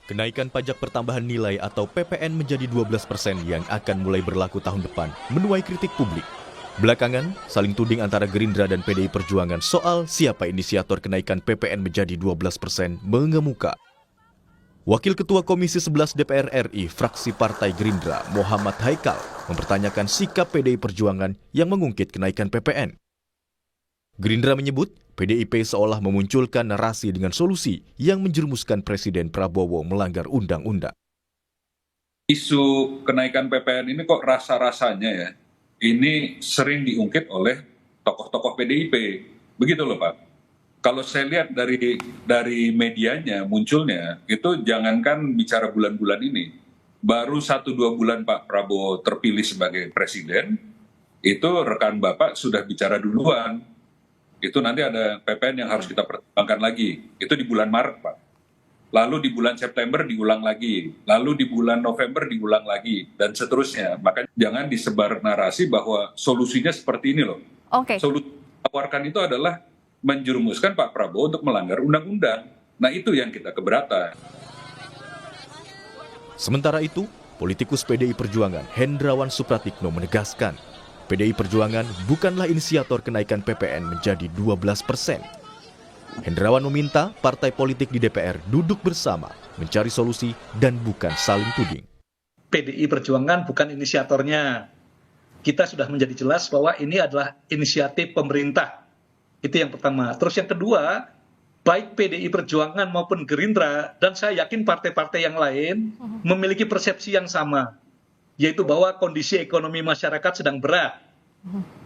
Kenaikan pajak pertambahan nilai atau PPN menjadi 12% yang akan mulai berlaku tahun depan menuai kritik publik. Belakangan, saling tuding antara Gerindra dan PDI Perjuangan soal siapa inisiator kenaikan PPN menjadi 12% mengemuka. Wakil Ketua Komisi 11 DPR RI, fraksi Partai Gerindra, Muhammad Haikal, mempertanyakan sikap PDI Perjuangan yang mengungkit kenaikan PPN. Gerindra menyebut PDIP seolah memunculkan narasi dengan solusi yang menjerumuskan Presiden Prabowo melanggar undang-undang. Isu kenaikan PPN ini kok rasa-rasanya ya, ini sering diungkit oleh tokoh-tokoh PDIP. Begitu loh Pak. Kalau saya lihat dari medianya munculnya, itu jangankan bicara bulan-bulan ini. Baru 1-2 bulan Pak Prabowo terpilih sebagai presiden, itu rekan Bapak sudah bicara duluan. Itu nanti ada PPN yang harus kita pertimbangkan lagi. Itu di bulan Maret, Pak. Lalu di bulan September diulang lagi. Lalu di bulan November diulang lagi. Dan seterusnya. Makanya jangan disebar narasi bahwa solusinya seperti ini loh. Solusi yang ditawarkan itu adalah menjerumuskan Pak Prabowo untuk melanggar undang-undang. Nah itu yang kita keberatan. Sementara itu, politikus PDI Perjuangan Hendrawan Supratikno menegaskan PDI Perjuangan bukanlah inisiator kenaikan PPN menjadi 12%. Hendrawan meminta partai politik di DPR duduk bersama, mencari solusi dan bukan saling tuding. PDI Perjuangan bukan inisiatornya. Kita sudah menjadi jelas bahwa ini adalah inisiatif pemerintah. Itu yang pertama. Terus yang kedua, baik PDI Perjuangan maupun Gerindra, dan saya yakin partai-partai yang lain memiliki persepsi yang sama, yaitu bahwa kondisi ekonomi masyarakat sedang berat,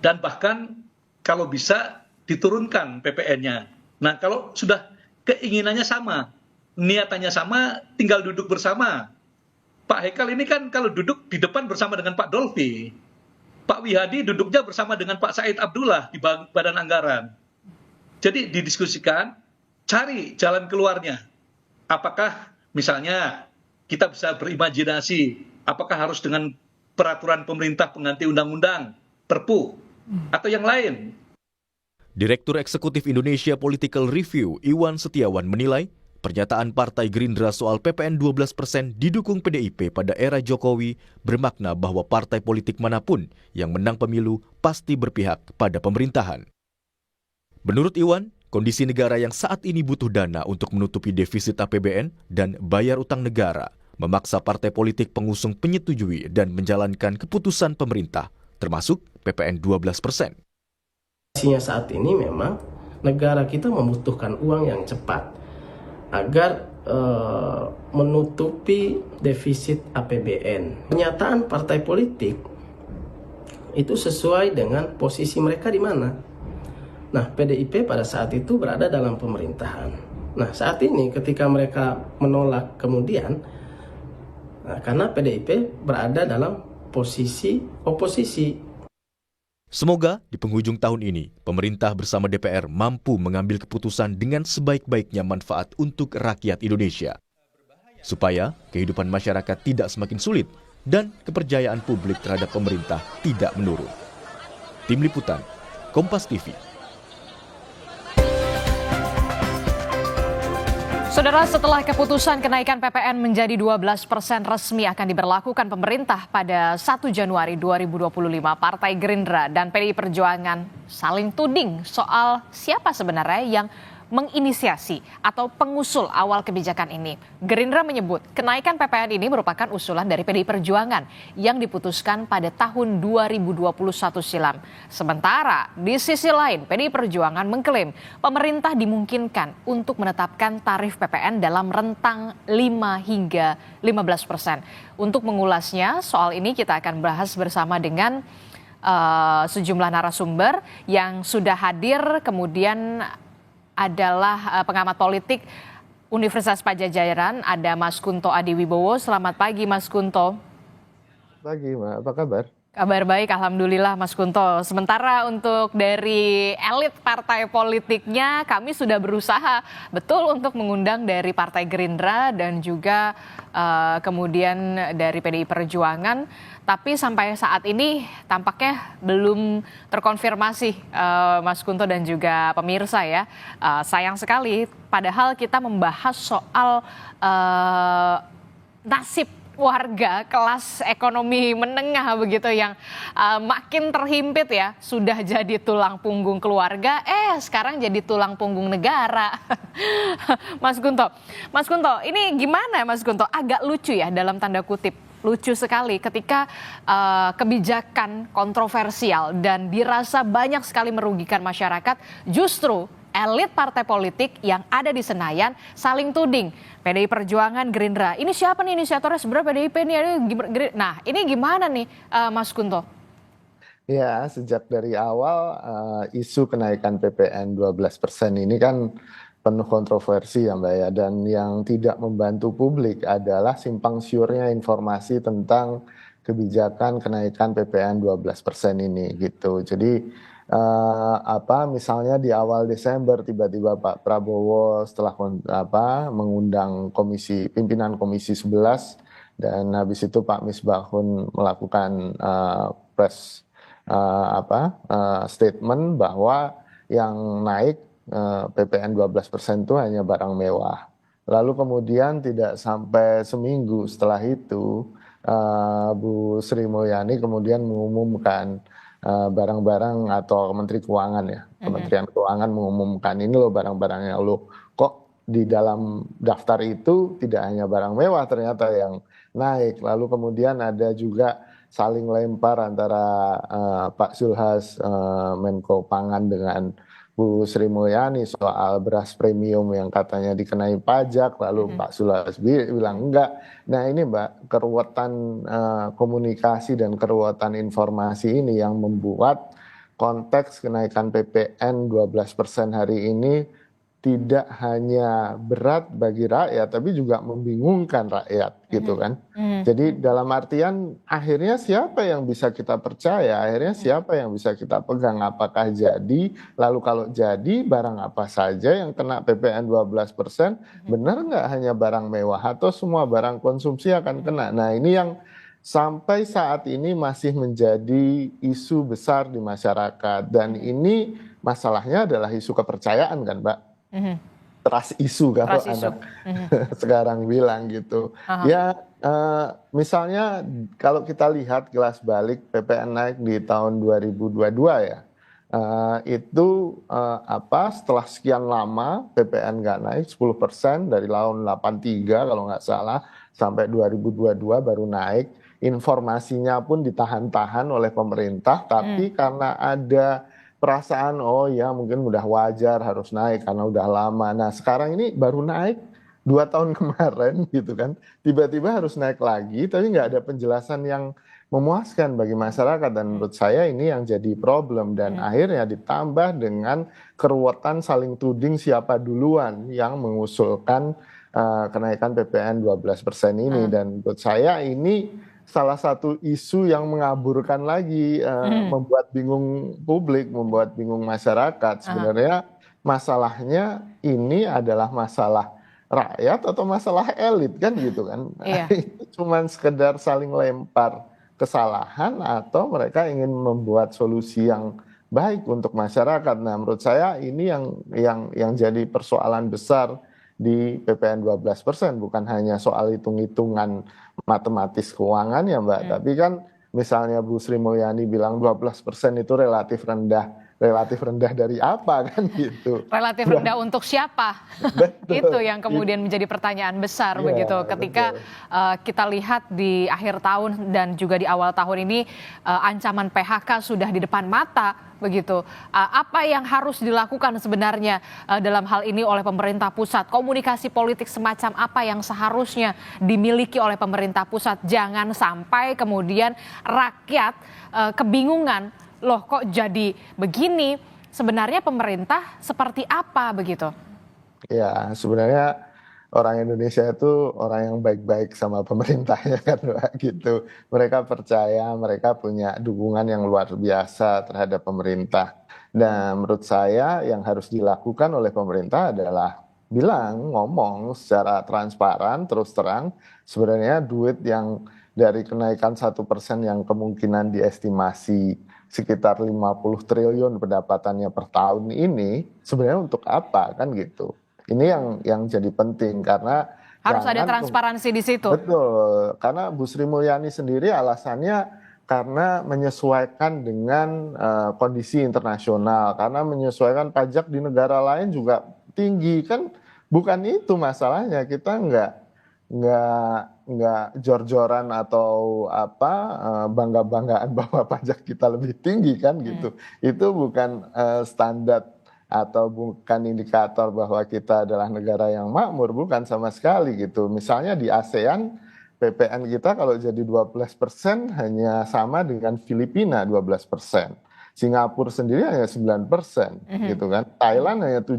dan bahkan kalau bisa diturunkan PPN-nya. Nah kalau sudah keinginannya sama, niatannya sama, tinggal duduk bersama. Pak Haikal ini kan kalau duduk di depan bersama dengan Pak Dolfi, Pak Wihadi duduknya bersama dengan Pak Said Abdullah di Badan Anggaran. Jadi didiskusikan, cari jalan keluarnya. Apakah misalnya kita bisa berimajinasi, apakah harus dengan peraturan pemerintah pengganti undang-undang, Perpu, atau yang lain? Direktur Eksekutif Indonesia Political Review, Iwan Setiawan menilai, pernyataan Partai Gerindra soal PPN 12% didukung PDIP pada era Jokowi bermakna bahwa partai politik manapun yang menang pemilu pasti berpihak pada pemerintahan. Menurut Iwan, kondisi negara yang saat ini butuh dana untuk menutupi defisit APBN dan bayar utang negara memaksa partai politik pengusung menyetujui dan menjalankan keputusan pemerintah, termasuk PPN 12%. Saat ini memang negara kita membutuhkan uang yang cepat agar menutupi defisit APBN. Pernyataan partai politik itu sesuai dengan posisi mereka di mana. Nah, PDIP pada saat itu berada dalam pemerintahan. Nah, saat ini ketika mereka menolak kemudian, karena PDIP berada dalam posisi oposisi. Semoga di penghujung tahun ini, pemerintah bersama DPR mampu mengambil keputusan dengan sebaik-baiknya manfaat untuk rakyat Indonesia. Supaya kehidupan masyarakat tidak semakin sulit dan kepercayaan publik terhadap pemerintah tidak menurun. Tim Liputan, Kompas TV. Saudara, setelah keputusan kenaikan PPN menjadi 12% resmi akan diberlakukan pemerintah pada 1 Januari 2025, Partai Gerindra dan PDI Perjuangan saling tuding soal siapa sebenarnya yang menginisiasi atau pengusul awal kebijakan ini. Gerindra menyebut kenaikan PPN ini merupakan usulan dari PDI Perjuangan yang diputuskan pada tahun 2021 silam. Sementara di sisi lain PDI Perjuangan mengklaim pemerintah dimungkinkan untuk menetapkan tarif PPN dalam rentang 5 hingga 15%. Untuk mengulasnya soal ini kita akan bahas bersama dengan sejumlah narasumber yang sudah hadir, kemudian adalah pengamat politik Universitas Padjadjaran, ada Mas Kunto Adiwibowo. Selamat pagi Mas Kunto. Pagi, Mbak. Apa kabar? Kabar baik, Alhamdulillah Mas Kunto. Sementara untuk dari elit partai politiknya, kami sudah berusaha betul untuk mengundang dari Partai Gerindra dan juga kemudian dari PDI Perjuangan. Tapi sampai saat ini tampaknya belum terkonfirmasi Mas Kunto dan juga pemirsa ya. Sayang sekali, padahal kita membahas soal nasib warga kelas ekonomi menengah begitu yang makin terhimpit ya, sudah jadi tulang punggung keluarga, sekarang jadi tulang punggung negara. Mas Kunto, ini gimana Mas Kunto? Agak lucu ya dalam tanda kutip. Lucu sekali ketika kebijakan kontroversial dan dirasa banyak sekali merugikan masyarakat, justru elit partai politik yang ada di Senayan saling tuding. PDI Perjuangan, Gerindra. Ini siapa nih inisiatornya? Sebenarnya PDIP nih. Nah, ini gimana nih Mas Kunto? Ya, sejak dari awal isu kenaikan PPN 12% ini kan penuh kontroversi ya Mbak ya. Dan yang tidak membantu publik adalah simpang siurnya informasi tentang kebijakan kenaikan PPN 12% ini gitu. Jadi misalnya di awal Desember tiba-tiba Pak Prabowo setelah mengundang pimpinan Komisi 11 dan habis itu Pak Misbahun melakukan statement bahwa yang naik PPN 12% itu hanya barang mewah. Lalu kemudian tidak sampai seminggu setelah itu Bu Sri Mulyani kemudian mengumumkan barang-barang atau Menteri Keuangan ya, Kementerian Keuangan mengumumkan ini loh barang-barangnya loh, kok di dalam daftar itu tidak hanya barang mewah ternyata yang naik. Lalu kemudian ada juga saling lempar antara Pak Zulhas Menko Pangan dengan Bu Sri Mulyani soal beras premium yang katanya dikenai pajak, lalu Pak Zulhas bilang enggak. Nah ini Mbak, keruwetan komunikasi dan keruwetan informasi ini yang membuat konteks kenaikan PPN 12% hari ini tidak hanya berat bagi rakyat, tapi juga membingungkan rakyat gitu kan. Jadi dalam artian akhirnya siapa yang bisa kita percaya, akhirnya siapa yang bisa kita pegang, apakah jadi, lalu kalau jadi barang apa saja yang kena PPN 12%, benar nggak hanya barang mewah atau semua barang konsumsi akan kena. Nah ini yang sampai saat ini masih menjadi isu besar di masyarakat dan ini masalahnya adalah isu kepercayaan kan Mbak. Trust issue kalau anak sekarang bilang gitu. Ya misalnya kalau kita lihat kilas balik PPN naik di tahun 2022 ya, itu setelah sekian lama PPN nggak naik 10% dari tahun 83 kalau nggak salah sampai 2022 baru naik. Informasinya pun ditahan-tahan oleh pemerintah, tapi karena ada perasaan oh ya mungkin udah wajar harus naik karena udah lama. Nah sekarang ini baru naik 2 tahun kemarin gitu kan, tiba-tiba harus naik lagi tapi nggak ada penjelasan yang memuaskan bagi masyarakat dan menurut saya ini yang jadi problem dan akhirnya ditambah dengan keruwetan saling tuding siapa duluan yang mengusulkan kenaikan PPN 12% ini dan menurut saya ini salah satu isu yang mengaburkan lagi, membuat bingung publik, membuat bingung masyarakat. Sebenarnya masalahnya ini adalah masalah rakyat atau masalah elit kan gitu kan. Itu cuma sekedar saling lempar kesalahan atau mereka ingin membuat solusi yang baik untuk masyarakat. Nah menurut saya ini yang jadi persoalan besar di PPN 12%, bukan hanya soal hitung-hitungan matematis keuangan ya Mbak, tapi kan misalnya Bu Sri Mulyani bilang 12% itu relatif rendah dari apa kan gitu. Relatif rendah untuk siapa? Itu yang kemudian menjadi pertanyaan besar begitu ketika kita lihat di akhir tahun dan juga di awal tahun ini ancaman PHK sudah di depan mata begitu. Apa yang harus dilakukan sebenarnya dalam hal ini oleh pemerintah pusat? Komunikasi politik semacam apa yang seharusnya dimiliki oleh pemerintah pusat? Jangan sampai kemudian rakyat kebingungan, loh kok jadi begini? Sebenarnya pemerintah seperti apa begitu? Ya sebenarnya orang Indonesia itu orang yang baik-baik sama pemerintahnya kan Mbak gitu. Mereka percaya, mereka punya dukungan yang luar biasa terhadap pemerintah. Nah, menurut saya yang harus dilakukan oleh pemerintah adalah ngomong secara transparan, terus terang, sebenarnya duit yang dari kenaikan 1% yang kemungkinan diestimasi sekitar 50 triliun pendapatannya per tahun ini, sebenarnya untuk apa kan gitu. Ini yang jadi penting karena Harus ada jangan transparansi di situ. betul, karena Bu Sri Mulyani sendiri alasannya karena menyesuaikan dengan kondisi internasional, karena menyesuaikan pajak di negara lain juga tinggi kan, bukan itu masalahnya. Kita nggak jor-joran atau apa bangga-banggaan bahwa pajak kita lebih tinggi kan gitu. Itu bukan standar atau bukan indikator bahwa kita adalah negara yang makmur, bukan sama sekali gitu. Misalnya di ASEAN, PPN kita kalau jadi 12% hanya sama dengan Filipina 12%. Singapura sendiri hanya 9% gitu kan. Thailand hanya 7%.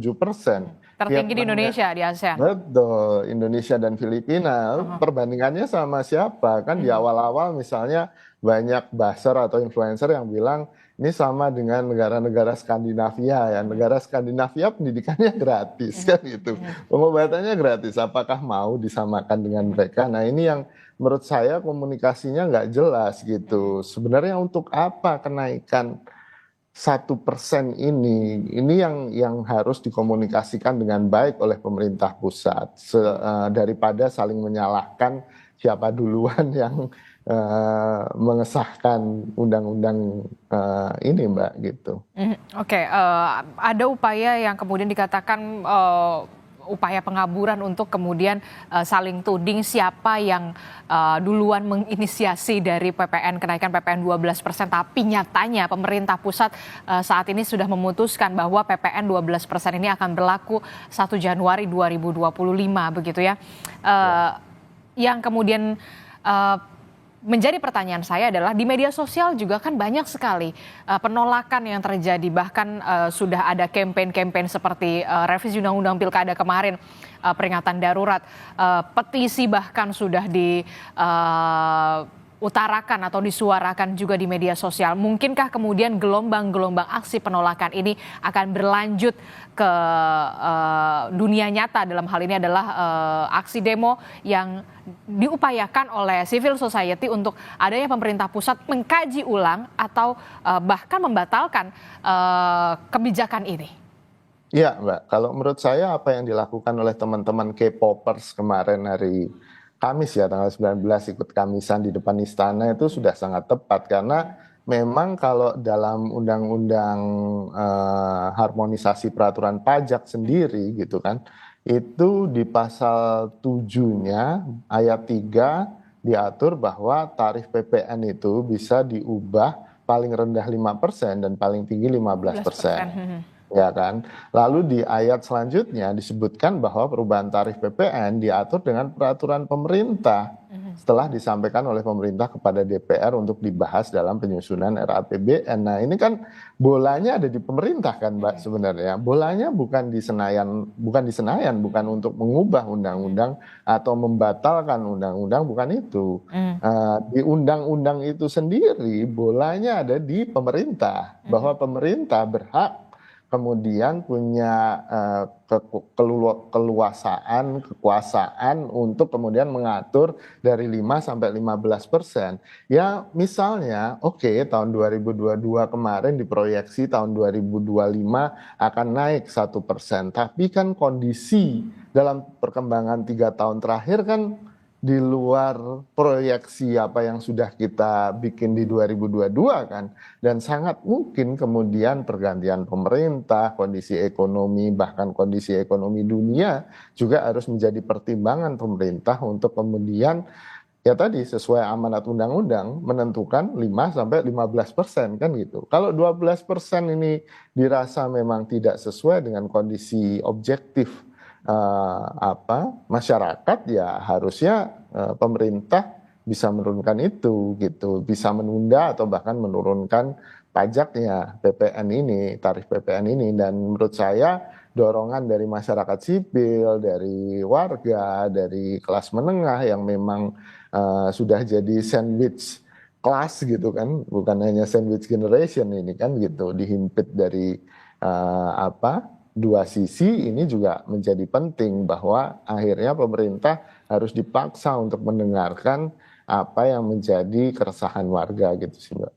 Tertinggi di Indonesia di ASEAN. Betul, Indonesia dan Filipina. Perbandingannya sama siapa? Kan di awal-awal misalnya banyak buzzer atau influencer yang bilang ini sama dengan negara-negara Skandinavia ya. Negara Skandinavia pendidikannya gratis kan gitu. Pengobatannya gratis. Apakah mau disamakan dengan mereka? Nah, ini yang menurut saya komunikasinya nggak jelas gitu. Sebenarnya untuk apa kenaikan 1% ini yang harus dikomunikasikan dengan baik oleh pemerintah pusat daripada saling menyalahkan siapa duluan yang mengesahkan undang-undang ini Mbak gitu. Oke, ada upaya yang kemudian dikatakan upaya pengaburan untuk kemudian saling tuding siapa yang duluan menginisiasi dari kenaikan PPN 12%, tapi nyatanya pemerintah pusat saat ini sudah memutuskan bahwa PPN 12% ini akan berlaku 1 Januari 2025 begitu ya. Yang kemudian menjadi pertanyaan saya adalah di media sosial juga kan banyak sekali penolakan yang terjadi, bahkan sudah ada campaign-campaign seperti revisi undang-undang pilkada kemarin, peringatan darurat, petisi bahkan sudah diutarakan atau disuarakan juga di media sosial. Mungkinkah kemudian gelombang-gelombang aksi penolakan ini akan berlanjut ke dunia nyata? Dalam hal ini adalah aksi demo yang diupayakan oleh civil society untuk adanya pemerintah pusat mengkaji ulang atau bahkan membatalkan kebijakan ini. Iya Mbak, kalau menurut saya apa yang dilakukan oleh teman-teman K-popers kemarin hari Kamis ya, tanggal 19 ikut kamisan di depan istana itu sudah sangat tepat, karena memang kalau dalam undang-undang harmonisasi peraturan pajak sendiri gitu kan, itu di pasal 7-nya ayat 3 diatur bahwa tarif PPN itu bisa diubah paling rendah 5% dan paling tinggi 15%. Ya kan. Lalu di ayat selanjutnya disebutkan bahwa perubahan tarif PPN diatur dengan peraturan pemerintah setelah disampaikan oleh pemerintah kepada DPR untuk dibahas dalam penyusunan RAPBN. Nah, ini kan bolanya ada di pemerintah kan, Mbak, sebenarnya. Bolanya bukan di Senayan, bukan untuk mengubah undang-undang atau membatalkan undang-undang, bukan itu. Di undang-undang itu sendiri bolanya ada di pemerintah, bahwa pemerintah berhak kemudian punya kekuasaan untuk kemudian mengatur dari 5 sampai 15%. Ya misalnya, oke, tahun 2022 kemarin diproyeksi tahun 2025 akan naik 1%. Tapi kan kondisi dalam perkembangan 3 tahun terakhir kan di luar proyeksi apa yang sudah kita bikin di 2022 kan, dan sangat mungkin kemudian pergantian pemerintah, kondisi ekonomi, bahkan kondisi ekonomi dunia juga harus menjadi pertimbangan pemerintah untuk kemudian ya tadi sesuai amanat undang-undang menentukan 5-15% kan gitu. Kalau 12% ini dirasa memang tidak sesuai dengan kondisi objektif masyarakat, ya harusnya pemerintah bisa menurunkan itu gitu, bisa menunda atau bahkan menurunkan pajaknya PPN ini, tarif PPN ini. Dan menurut saya dorongan dari masyarakat sipil, dari warga, dari kelas menengah yang memang sudah jadi sandwich class gitu kan, bukan hanya sandwich generation ini kan gitu, dihimpit dari dua sisi. Ini juga menjadi penting bahwa akhirnya pemerintah harus dipaksa untuk mendengarkan apa yang menjadi keresahan warga gitu sih Mbak.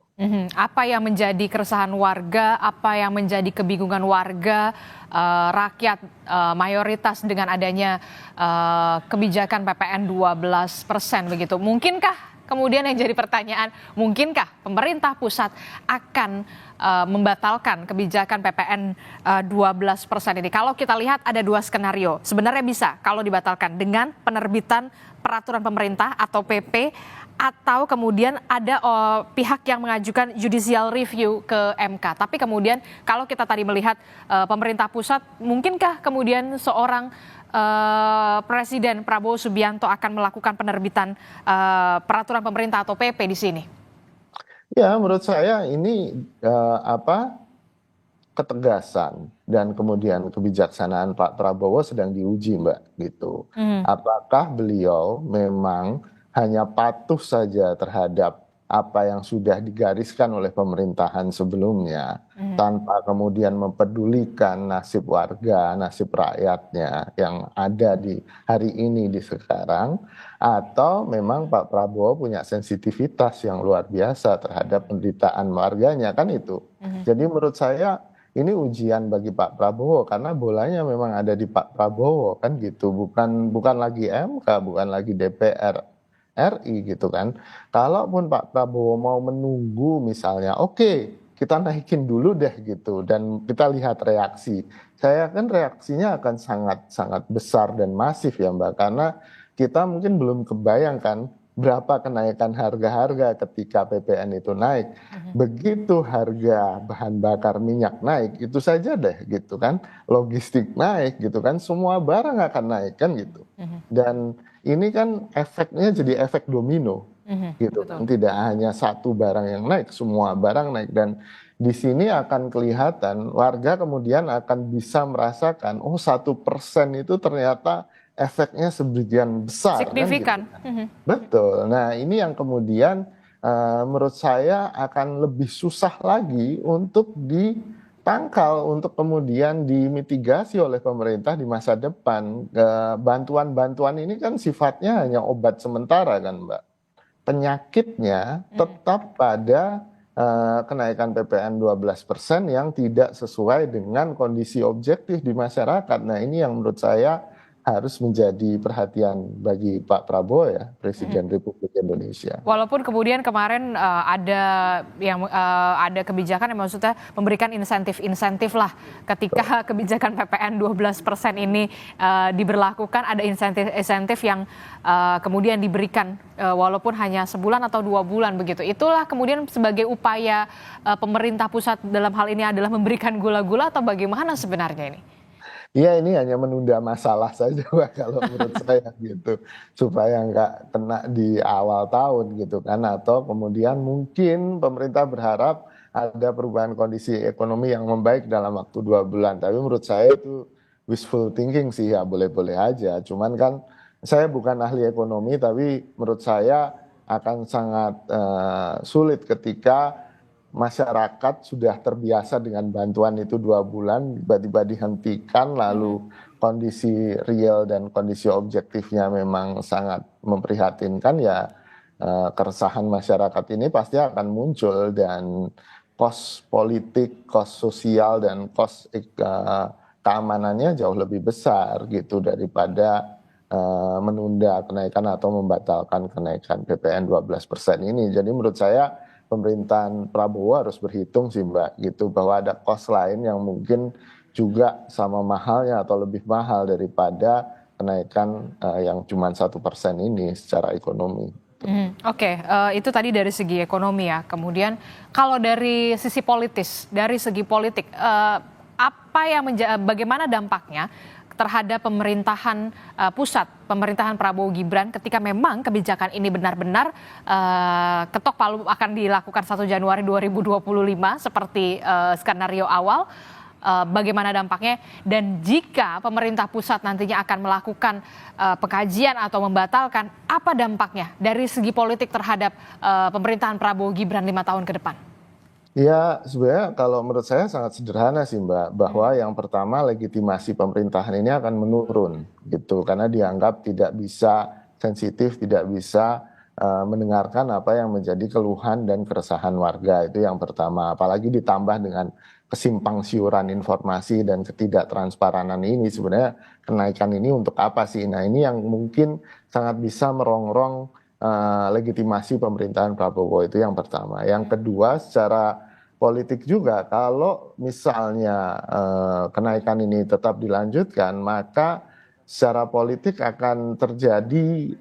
Apa yang menjadi keresahan warga, apa yang menjadi kebingungan warga, rakyat mayoritas dengan adanya kebijakan PPN 12% begitu. Mungkinkah kemudian yang jadi pertanyaan, mungkinkah pemerintah pusat akan membatalkan kebijakan PPN 12% ini? Kalau kita lihat ada dua skenario. Sebenarnya bisa kalau dibatalkan dengan penerbitan peraturan pemerintah atau PP, atau kemudian ada pihak yang mengajukan judicial review ke MK. Tapi kemudian kalau kita tadi melihat pemerintah pusat, mungkinkah kemudian seorang Presiden Prabowo Subianto akan melakukan penerbitan peraturan pemerintah atau PP di sini? Ya, menurut saya ini ketegasan dan kemudian kebijaksanaan Pak Prabowo sedang diuji, Mbak, gitu. Apakah beliau memang hanya patuh saja terhadap apa yang sudah digariskan oleh pemerintahan sebelumnya, tanpa kemudian mempedulikan nasib warga, nasib rakyatnya yang ada di hari ini, di sekarang, atau memang Pak Prabowo punya sensitivitas yang luar biasa terhadap penderitaan warganya, kan itu. Jadi menurut saya ini ujian bagi Pak Prabowo, karena bolanya memang ada di Pak Prabowo kan gitu, bukan lagi MK, bukan lagi DPR RI gitu kan. Kalaupun Pak Prabowo mau menunggu misalnya, oke, kita naikin dulu deh gitu dan kita lihat reaksi. Saya kan reaksinya akan sangat besar dan masif ya Mbak, karena kita mungkin belum kebayangkan berapa kenaikan harga-harga ketika PPN itu naik. Begitu harga bahan bakar minyak naik, itu saja deh gitu kan, logistik naik gitu kan, semua barang akan naik kan gitu. Dan ini kan efeknya jadi efek domino gitu kan, tidak hanya satu barang yang naik, semua barang naik. Dan di sini akan kelihatan warga kemudian akan bisa merasakan, oh 1% itu ternyata efeknya sebagian besar. Signifikan. Kan, gitu. Betul. Nah ini yang kemudian menurut saya akan lebih susah lagi untuk ditangkal, untuk kemudian dimitigasi oleh pemerintah di masa depan. Bantuan-bantuan ini kan sifatnya hanya obat sementara kan Mbak. Penyakitnya tetap pada kenaikan PPN 12% yang tidak sesuai dengan kondisi objektif di masyarakat. Nah ini yang menurut saya harus menjadi perhatian bagi Pak Prabowo ya, Presiden Republik Indonesia. Walaupun kemudian kemarin ada kebijakan yang maksudnya memberikan insentif lah ketika kebijakan PPN 12% ini diberlakukan, ada insentif yang kemudian diberikan walaupun hanya sebulan atau 2 bulan begitu. Itulah kemudian sebagai upaya pemerintah pusat dalam hal ini adalah memberikan gula-gula atau bagaimana sebenarnya ini? Iya, ini hanya menunda masalah saja Pak, kalau menurut saya gitu, supaya nggak kena di awal tahun gitu kan, atau kemudian mungkin pemerintah berharap ada perubahan kondisi ekonomi yang membaik dalam waktu 2 bulan. Tapi menurut saya itu wishful thinking sih, ya boleh-boleh aja. Cuman kan saya bukan ahli ekonomi, tapi menurut saya akan sangat sulit ketika masyarakat sudah terbiasa dengan bantuan itu 2 bulan, tiba-tiba dihentikan, lalu kondisi real dan kondisi objektifnya memang sangat memprihatinkan, ya keresahan masyarakat ini pasti akan muncul, dan kos politik, kos sosial, dan kos keamanannya jauh lebih besar gitu daripada menunda kenaikan atau membatalkan kenaikan PPN 12% ini. Jadi menurut saya pemerintahan Prabowo harus berhitung sih Mbak gitu, bahwa ada kos lain yang mungkin juga sama mahalnya atau lebih mahal daripada kenaikan yang cuma 1% ini secara ekonomi. Oke, itu tadi dari segi ekonomi ya. Kemudian kalau dari sisi politis, dari segi politik, bagaimana dampaknya terhadap pemerintahan pusat, pemerintahan Prabowo Gibran ketika memang kebijakan ini benar-benar ketok palu akan dilakukan 1 Januari 2025 seperti skenario awal. Bagaimana dampaknya, dan jika pemerintah pusat nantinya akan melakukan pengkajian atau membatalkan, apa dampaknya dari segi politik terhadap pemerintahan Prabowo Gibran 5 tahun ke depan? Ya, sebenarnya kalau menurut saya sangat sederhana sih Mbak, bahwa yang pertama legitimasi pemerintahan ini akan menurun gitu, karena dianggap tidak bisa sensitif, tidak bisa mendengarkan apa yang menjadi keluhan dan keresahan warga. Itu yang pertama, apalagi ditambah dengan kesimpang siuran informasi dan ketidaktransparan ini, sebenarnya kenaikan ini untuk apa sih? Nah, ini yang mungkin sangat bisa merongrong legitimasi pemerintahan Prabowo, itu yang pertama. Yang kedua, secara politik juga, kalau misalnya kenaikan ini tetap dilanjutkan, maka secara politik akan terjadi,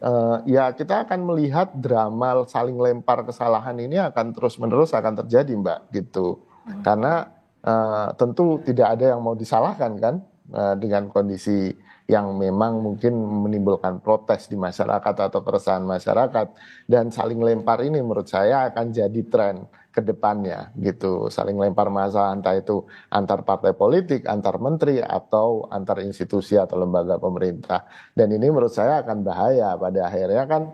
ya kita akan melihat drama saling lempar kesalahan ini akan terus-menerus akan terjadi Mbak, gitu. Karena tentu tidak ada yang mau disalahkan kan, dengan kondisi yang memang mungkin menimbulkan protes di masyarakat atau keresahan masyarakat, dan saling lempar ini menurut saya akan jadi tren ke depannya gitu, saling lempar masalah entah itu antar partai politik, antar menteri, atau antar institusi atau lembaga pemerintah. Dan ini menurut saya akan bahaya, pada akhirnya kan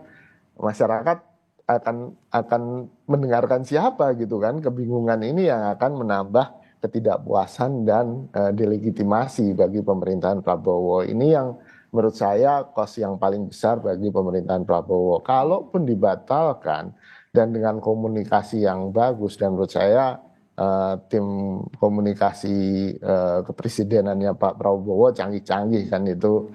masyarakat akan mendengarkan siapa gitu kan, kebingungan ini yang akan menambah ketidakpuasan dan delegitimasi bagi pemerintahan Prabowo. Ini yang menurut saya kos yang paling besar bagi pemerintahan Prabowo. Kalaupun dibatalkan dan dengan komunikasi yang bagus, dan menurut saya tim komunikasi kepresidenannya Pak Prabowo canggih-canggih kan itu,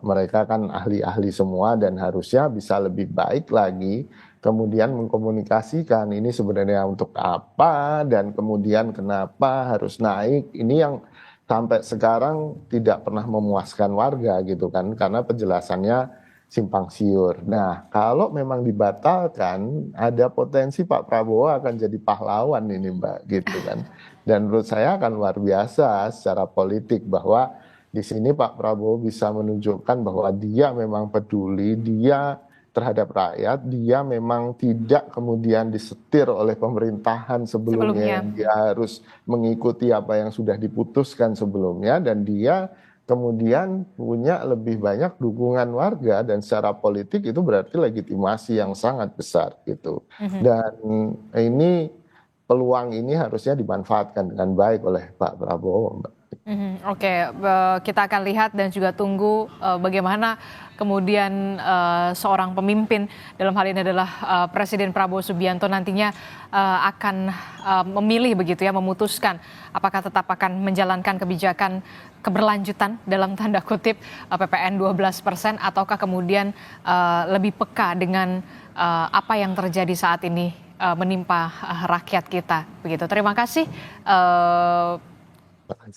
mereka kan ahli-ahli semua dan harusnya bisa lebih baik lagi kemudian mengkomunikasikan ini sebenarnya untuk apa dan kemudian kenapa harus naik. Ini yang sampai sekarang tidak pernah memuaskan warga gitu kan, karena penjelasannya simpang siur. Nah, kalau memang dibatalkan, ada potensi Pak Prabowo akan jadi pahlawan ini Mbak, gitu kan. Dan menurut saya akan luar biasa secara politik, bahwa di sini Pak Prabowo bisa menunjukkan bahwa dia memang peduli, dia terhadap rakyat, dia memang tidak kemudian disetir oleh pemerintahan sebelumnya. Dia harus mengikuti apa yang sudah diputuskan sebelumnya, dan dia kemudian punya lebih banyak dukungan warga, dan secara politik itu berarti legitimasi yang sangat besar gitu. Dan ini peluang ini harusnya dimanfaatkan dengan baik oleh Pak Prabowo, Mbak. Oke, kita akan lihat dan juga tunggu bagaimana kemudian seorang pemimpin, dalam hal ini adalah Presiden Prabowo Subianto, nantinya akan memilih begitu ya, memutuskan apakah tetap akan menjalankan kebijakan keberlanjutan dalam tanda kutip PPN 12%, ataukah kemudian lebih peka dengan apa yang terjadi saat ini menimpa rakyat kita begitu. Terima kasih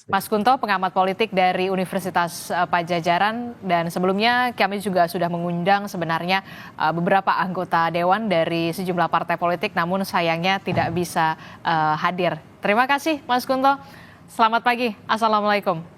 Mas Kunto, pengamat politik dari Universitas Padjadjaran, dan sebelumnya kami juga sudah mengundang sebenarnya beberapa anggota dewan dari sejumlah partai politik, namun sayangnya tidak bisa hadir. Terima kasih Mas Kunto. Selamat pagi. Assalamualaikum.